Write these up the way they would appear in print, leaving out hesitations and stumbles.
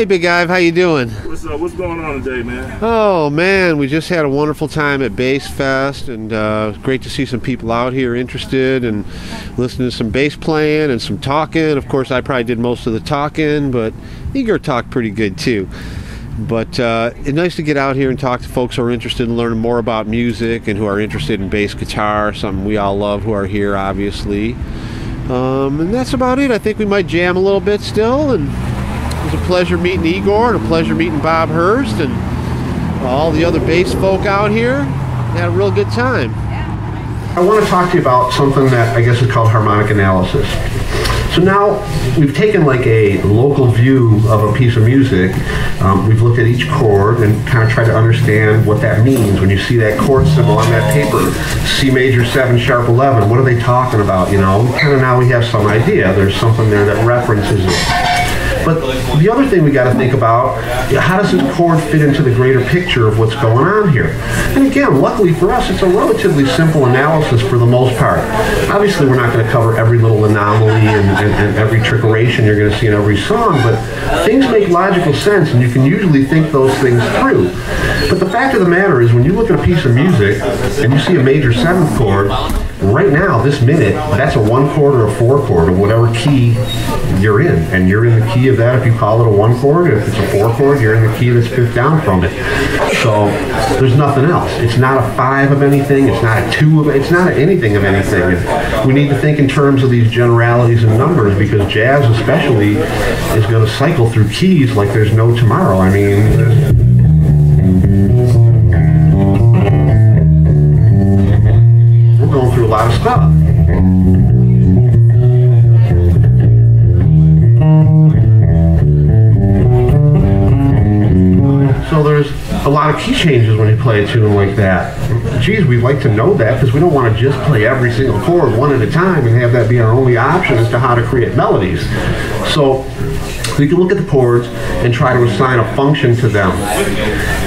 Hey, Big Ive, how you doing? What's up? What's going on today, man? Oh, man, we just had a wonderful time at Bass Fest, and it's great to see some people out here interested and listening to some bass playing and some talking. Of course, I probably did most of the talking, but Igor talked pretty good, too. But it's nice to get out here and talk to folks who are interested in learning more about music and who are interested in bass guitar, something we all love who are here, obviously. And that's about it. I think we might jam a little bit still, and it was a pleasure meeting Igor and a pleasure meeting Bob Hurst and all the other bass folk out here. Had a real good time. I want to talk to you about something that I guess is called harmonic analysis. So now we've taken like a local view of a piece of music. We've looked at each chord and kind of tried to understand what that means. When you see that chord symbol on that paper, C major 7 sharp 11, what are they talking about, you know? Kind of now we have some idea. There's something there that references it. But the other thing we got to think about, how does this chord fit into the greater picture of what's going on here? And again, luckily for us, it's a relatively simple analysis for the most part. Obviously, we're not going to cover every little anomaly and every trickeration you're going to see in every song, but things make logical sense, and you can usually think those things through. But the fact of the matter is, when you look at a piece of music and you see a major 7th chord, right now, this minute, that's a 1 chord or a 4 chord of whatever key you're in. And you're in the key of that if you call it a 1 chord. If it's a 4 chord, you're in the key that's 5th down from it. So there's nothing else. It's not a 5 of anything. It's not a 2 of it. It's not anything of anything. And we need to think in terms of these generalities and numbers, because jazz especially is going to cycle through keys like there's no tomorrow. I mean, going through a lot of stuff. So there's a lot of key changes when you play a tune like that. Geez, we'd like to know that because we don't want to just play every single chord one at a time and have that be our only option as to how to create melodies. So we can look at the chords and try to assign a function to them.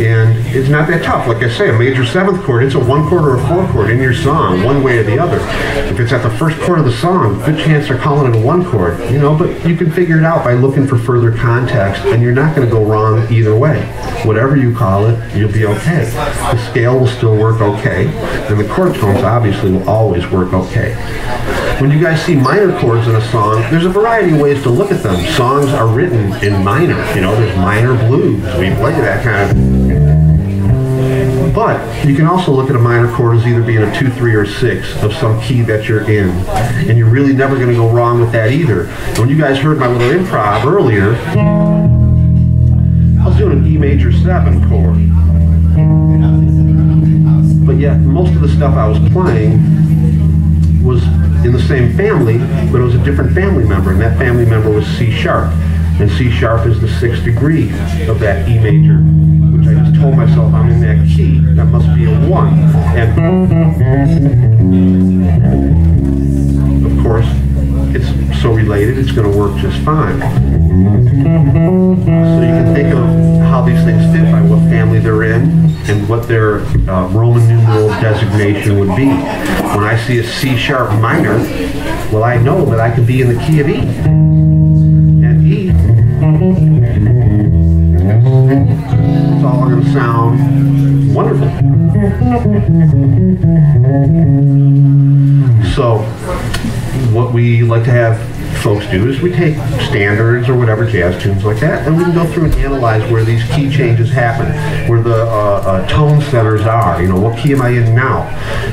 And it's not that tough. Like I say, a major 7th chord, it's a 1 chord or a 4 chord in your song, one way or the other. If it's at the first chord of the song, good chance they're calling it a 1 chord, you know, but you can figure it out by looking for further context, and you're not going to go wrong either way. Whatever you call it, you'll be okay. The scale will still work okay, and the chord tones obviously will always work okay. When you guys see minor chords in a song, there's a variety of ways to look at them. Songs are written in minor. You know, there's minor blues. We play that kind of. But you can also look at a minor chord as either being a 2, 3, or 6 of some key that you're in. And you're really never going to go wrong with that either. When you guys heard my little improv earlier, I was doing an E major 7 chord. But yet, most of the stuff I was playing was in the same family, but it was a different family member, and that family member was C sharp. And C sharp is the 6th degree of that E major, which I just told myself I'm in that key. That must be a 1. And of course, it's so related, it's going to work just fine. So you can think of how these things fit by what family they're in and what their Roman numeral designation would be. When I see a C sharp minor, well, I know that I could be in the key of E. And E, it's all going to sound wonderful. So what we like to have folks do is we take standards or whatever jazz tunes like that, and we can go through and analyze where these key changes happen, where the tone setters are, you know, what key am I in now?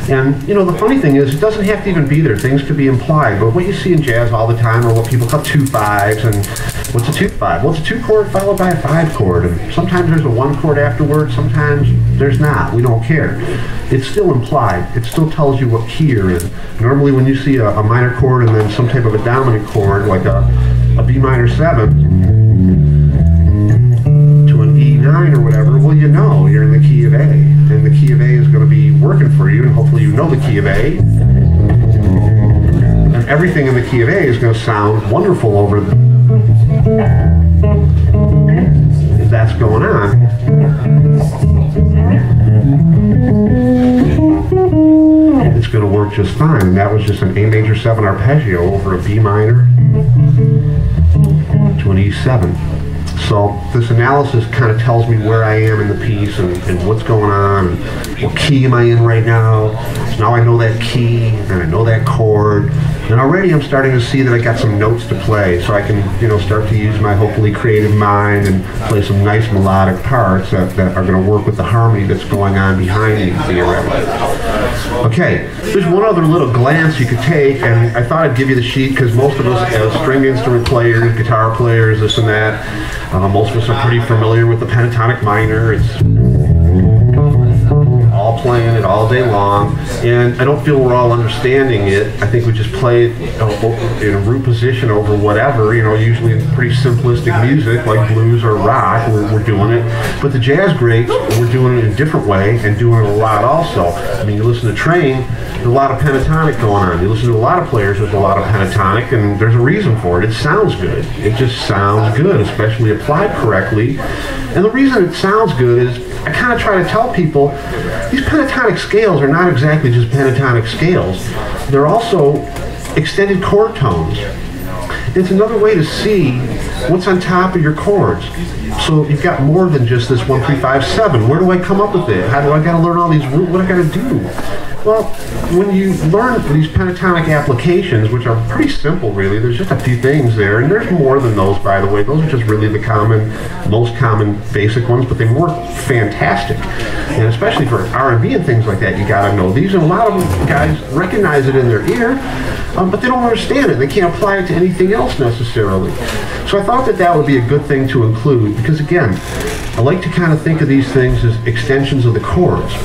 And, you know, the funny thing is, it doesn't have to even be there. Things could be implied, but what you see in jazz all the time are what people call 2/5s, and what's a 2/5? Well, it's a 2 chord followed by a 5 chord, and sometimes there's a 1 chord afterwards, sometimes there's not. We don't care. It's still implied. It still tells you what key you're in. Normally when you see a minor chord and then some type of a dominant chord, like a B minor 7 to an E9 or whatever, well, you know you're in the key of A. And the key of A is going to be working for you, and hopefully you know the key of A. And everything in the key of A is going to sound wonderful over if that's going on. It's going to work just fine. And that was just an A major 7 arpeggio over a B minor to an E7. So this analysis kind of tells me where I am in the piece and what's going on, and what key am I in right now. So now I know that key, and I know that chord, and already I'm starting to see that I got some notes to play, so I can, start to use my hopefully creative mind and play some nice melodic parts that are going to work with the harmony that's going on behind me theoretically. Okay, there's one other little glance you could take, and I thought I'd give you the sheet because most of us as string instrument players, guitar players, this and that, most of us are pretty familiar with the pentatonic minor. It's all playing it all day long, and I don't feel we're all understanding it. I think we just play it in a root position over whatever, usually in pretty simplistic music like blues or rock, we're doing it. But the jazz greats, we're doing it in a different way and doing it a lot also. I mean, you listen to Train, there's a lot of pentatonic going on. You listen to a lot of players, there's a lot of pentatonic, and there's a reason for it. It sounds good. It just sounds good, especially applied correctly. And the reason it sounds good is I kind of try to tell people these pentatonic scales are not exactly just pentatonic scales. They're also extended chord tones. It's another way to see what's on top of your chords. So you've got more than just this 1, 3, 5, 7. Where do I come up with it? How do I got to learn all these roots? What do I got to do? Well, when you learn these pentatonic applications, which are pretty simple really, there's just a few things there, and there's more than those, by the way. Those are just really the most common basic ones, but they work fantastic. And especially for R&B and things like that, you got to know these. And a lot of guys recognize it in their ear, but they don't understand it. They can't apply it to anything else necessarily. So I thought that would be a good thing to include, because again, I like to kind of think of these things as extensions of the chords.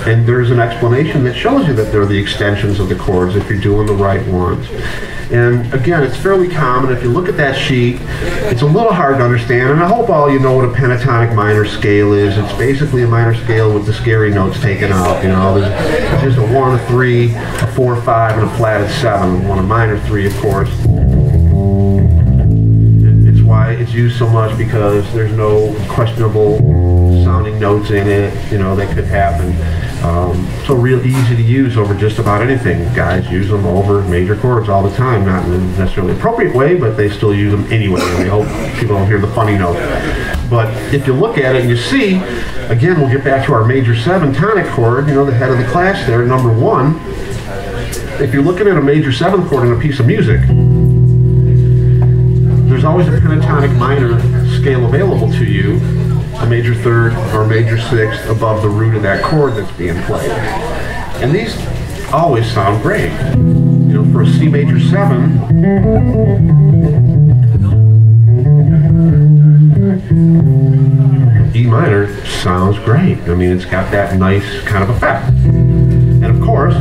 And there's an explanation that shows you that they're the extensions of the chords if you're doing the right ones. And again, it's fairly common. If you look at that sheet, it's a little hard to understand, and I hope all you know what a pentatonic minor scale is. It's basically a minor scale with the scary notes taken out. There's a 1, a 3, a 4, 5, and a flatted 7. On a minor 3, of course. It's why it's used so much, because there's no questionable sounding notes in it, that could happen. So real easy to use over just about anything. Guys use them over major chords all the time, not in a necessarily appropriate way, but they still use them anyway, and they hope people don't hear the funny note. But if you look at it and you see, again, we'll get back to our major 7 tonic chord, the head of the class there, number 1. If you're looking at a major 7 chord in a piece of music, there's always a pentatonic minor scale available to you, a major 3rd or major 6th above the root of that chord that's being played. And these always sound great. For a C major 7, E minor sounds great. I mean, it's got that nice kind of effect. And of course,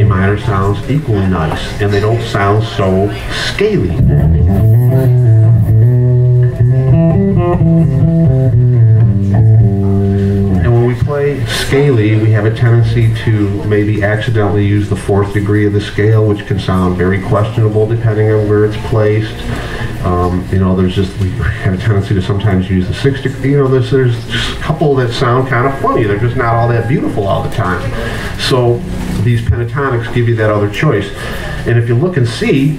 minor sounds equally nice, and they don't sound so scaly. And when we play scaly, we have a tendency to maybe accidentally use the 4th degree of the scale, which can sound very questionable depending on where it's placed. We have a tendency to sometimes use the 6th degree. There's just a couple that sound kind of funny. They're just not all that beautiful all the time. So these pentatonics give you that other choice. And if you look and see,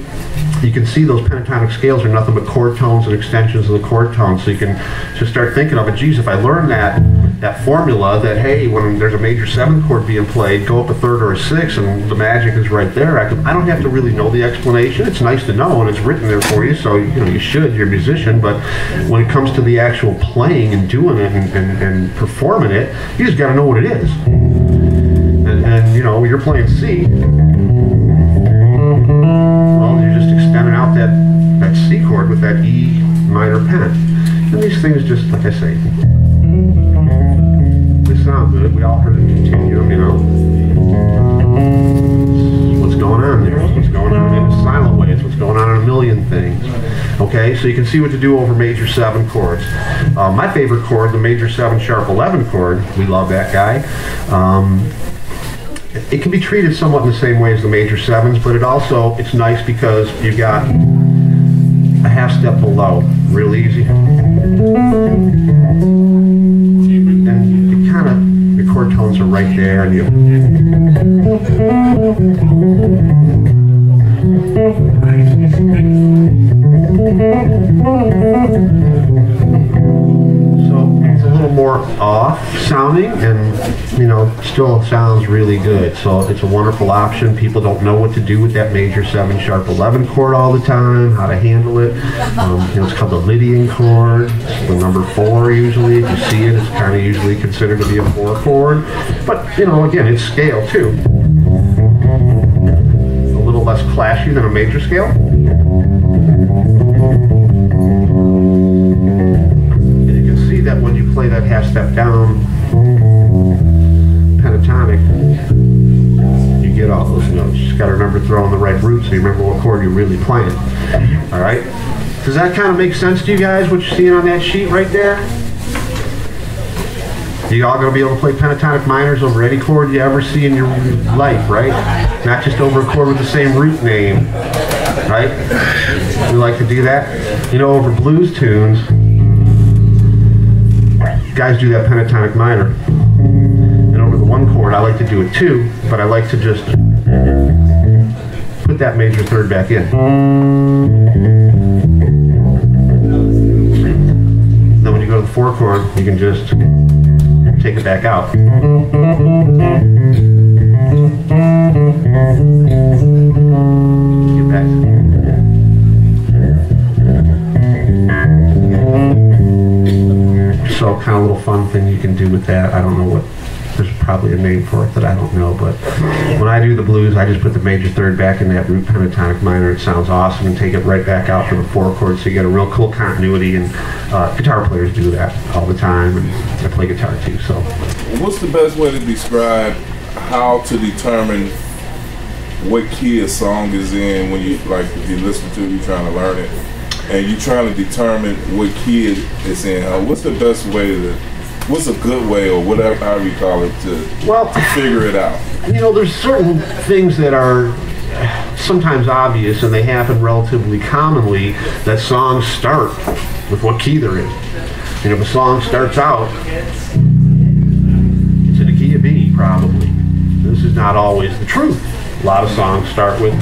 you can see those pentatonic scales are nothing but chord tones and extensions of the chord tones. So you can just start thinking of it, geez, if I learn that formula that, hey, when there's a major 7 chord being played, go up a 3rd or a 6th, and the magic is right there. I don't have to really know the explanation. It's nice to know, and it's written there for you, so you should, you're a musician, but when it comes to the actual playing and doing it and performing it, you just got to know what it is. And you're playing C, well, you're just extending out that C chord with that E minor pen. And these things just, like I say, they sound good. We all heard it continuum, It's what's going on there. It's what's going on in a silent way. It's what's going on in a million things. Okay, so you can see what to do over major 7 chords. My favorite chord, the major 7 sharp 11 chord, we love that guy. It can be treated somewhat in the same way as the major 7s, but it's nice because you've got a half step below, real easy. And you kind of, your chord tones are right there, and So it's a little more off sounding, and still sounds really good. So it's a wonderful option. People don't know what to do with that major 7 sharp 11 chord all the time, how to handle it. It's called the Lydian chord. It's the number 4 usually. If you see it, it's kind of usually considered to be a 4 chord. But again, it's scale too. A little less clashy than a major scale. And you can see that when you play that half step down pentatonic, you get all those notes. You just got to remember throwing the right root so you remember what chord you're really playing. All right? Does that kind of make sense to you guys, what you're seeing on that sheet right there? You all going to be able to play pentatonic minors over any chord you ever see in your life, right? Not just over a chord with the same root name, right? We like to do that. Over blues tunes, guys do that pentatonic minor. And over the 1 chord, I like to do it too, but I like to just put that major 3rd back in. Then when you go to the 4 chord, you can just take it back out. Get back. So kind of a little fun thing you can do with that. I don't know what, there's probably a name for it that I don't know, but when I do the blues, I just put the major 3rd back in that root pentatonic minor. It sounds awesome, and take it right back out for the 4 chord, so you get a real cool continuity, and guitar players do that all the time, and I play guitar too. So what's the best way to describe how to determine what key a song is in when you, if you listen to it, you're trying to learn it, and you're trying to determine what key it's in? What's the best way what's a good way, or whatever, however you call it, to figure it out? There's certain things that are sometimes obvious, and they happen relatively commonly, that songs start with what key they're in. If a song starts out, it's in a key of B, probably. This is not always the truth. A lot of songs start with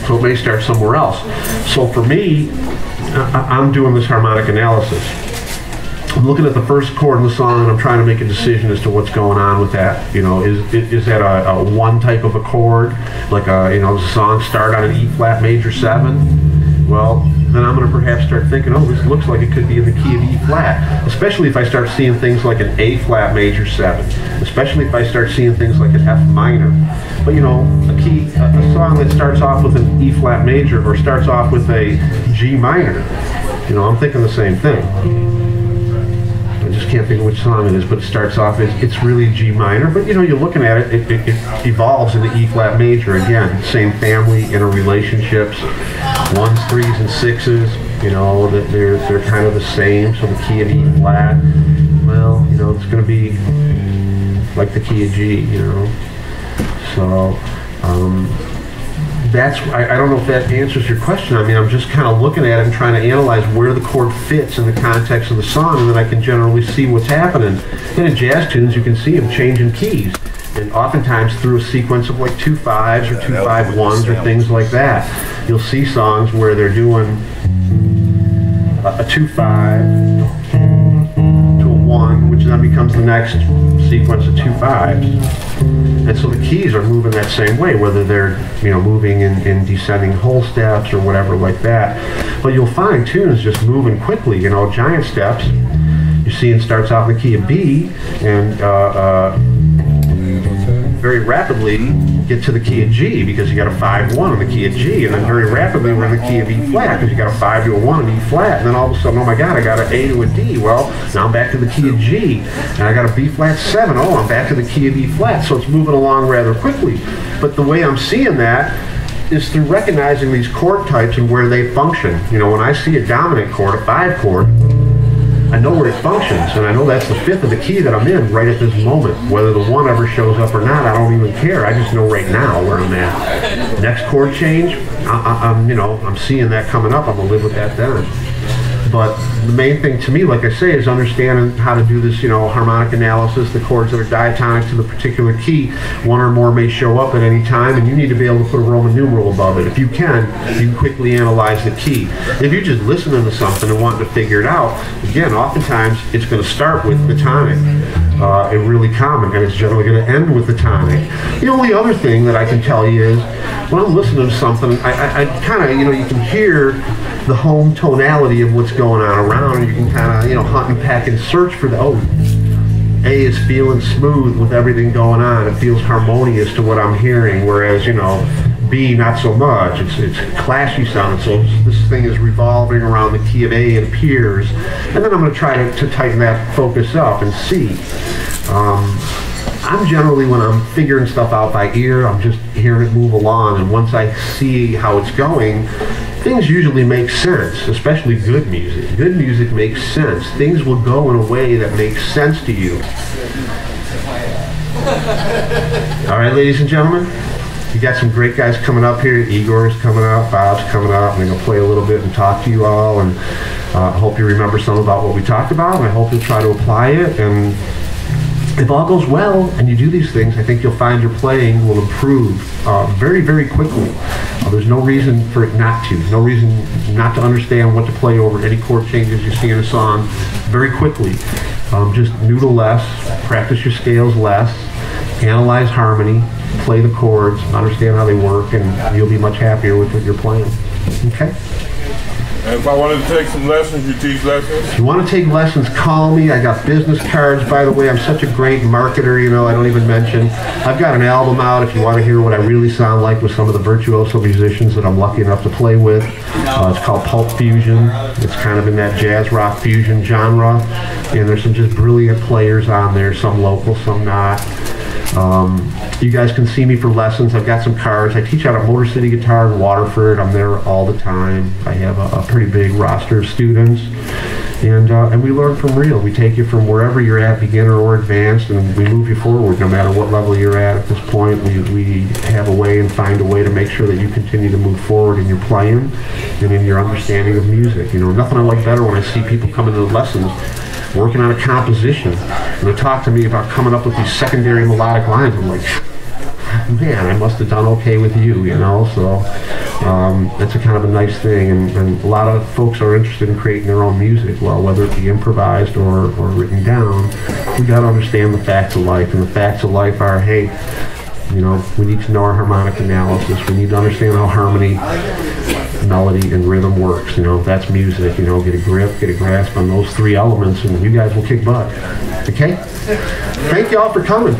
so it may start somewhere else. So for me, I'm doing this harmonic analysis. I'm looking at the first chord in the song, and I'm trying to make a decision as to what's going on with that. Is that a 1 type of a chord? Does the song start on an E flat major 7? Well, then I'm going to perhaps start thinking, oh, this looks like it could be in the key of E flat, especially if I start seeing things like an A flat major 7, especially if I start seeing things like an F minor. But a song that starts off with an E flat major, or starts off with a G minor, I'm thinking the same thing. I just can't think of which song it is, but it starts off as, it's really G minor, but you're looking at it, it evolves into E flat major again. Same family, interrelationships, 1s, 3s, and 6s, they're kind of the same. So the key of E flat, well, it's going to be like the key of G, So I don't know if that answers your question. I'm just kind of looking at it and trying to analyze where the chord fits in the context of the song, and then I can generally see what's happening. And in jazz tunes, you can see them changing keys, and oftentimes through a sequence of like 2 5s or 2 5 1s or things like that. You'll see songs where they're doing a 2 5 to a 1, which then becomes the next sequence of 2 5s. And so the keys are moving that same way, whether they're moving in descending whole steps or whatever like that. But you'll find tunes just moving quickly, giant steps. You're seeing starts out in the key of B, and very rapidly get to the key of G, because you got a 5-1 in the key of G, and then very rapidly we're in the key of E flat, because you got a 5 to a 1 in E flat, and then all of a sudden, oh my God, I got an A to a D. Well, now I'm back to the key of G, and I got a B flat 7. Oh, I'm back to the key of E flat. So it's moving along rather quickly. But the way I'm seeing that is through recognizing these chord types and where they function. When I see a dominant chord, a 5 chord, I know where it functions, and I know that's the 5th of the key that I'm in right at this moment. Whether the 1 ever shows up or not, I don't even care. I just know right now where I'm at. Next chord change, I'm seeing that coming up. I'm gonna live with that then. But the main thing to me, like I say, is understanding how to do this, harmonic analysis, the chords that are diatonic to the particular key. One or more may show up at any time, and you need to be able to put a Roman numeral above it. If you can quickly analyze the key. If you're just listening to something and wanting to figure it out, again, oftentimes it's going to start with the tonic. It's really common, and it's generally going to end with the tonic. The only other thing that I can tell you is, when I'm listening to something, I kind of, you can hear the home tonality of what's going on around, and you can kind of, hunt and peck and search for the, A is feeling smooth with everything going on. It feels harmonious to what I'm hearing, whereas, B, not so much. It's clashy sounding, so this thing is revolving around the key of A, it appears. And then I'm going to try to tighten that focus up and C. I'm generally, when I'm figuring stuff out by ear, I'm just hearing it move along, and once I see how it's going, things usually make sense, especially good music. Good music makes sense. Things will go in a way that makes sense to you. All right, ladies and gentlemen, you got some great guys coming up here. Igor's coming up, Bob's coming up, and they're going to play a little bit and talk to you all, and I hope you remember some about what we talked about, and I hope you'll try to apply it. And if all goes well and you do these things, I think you'll find your playing will improve very, very quickly. There's no reason for it not to. No reason not to understand what to play over any chord changes you see in a song very quickly. Just noodle less, practice your scales less, analyze harmony, play the chords, understand how they work, and you'll be much happier with what you're playing. Okay? And if I wanted to take some lessons, you teach lessons? If you want to take lessons, call me. I got business cards, by the way. I'm such a great marketer, I don't even mention. I've got an album out if you want to hear what I really sound like with some of the virtuoso musicians that I'm lucky enough to play with. It's called Pulp Fusion. It's kind of in that jazz rock fusion genre. And there's some just brilliant players on there, some local, some not. You guys can see me for lessons. I've got some cards. I teach out at Motor City Guitar in Waterford. I'm there all the time. I have a pretty big roster of students. And we learn from real. We take you from wherever you're at, beginner or advanced, and we move you forward no matter what level you're at this point. We have a way and find a way to make sure that you continue to move forward in your playing and in your understanding of music. Nothing I like better when I see people come into the lessons working on a composition, and they talk to me about coming up with these secondary melodic lines. I'm like, man, I must have done okay with you, so that's a kind of a nice thing, and a lot of folks are interested in creating their own music. Well, whether it be improvised or written down, we got to understand the facts of life, and the facts of life are, hey, we need to know our harmonic analysis. We need to understand how harmony, melody, and rhythm works. That's music. Get a grip, get a grasp on those three elements, and you guys will kick butt. Okay? Thank you all for coming.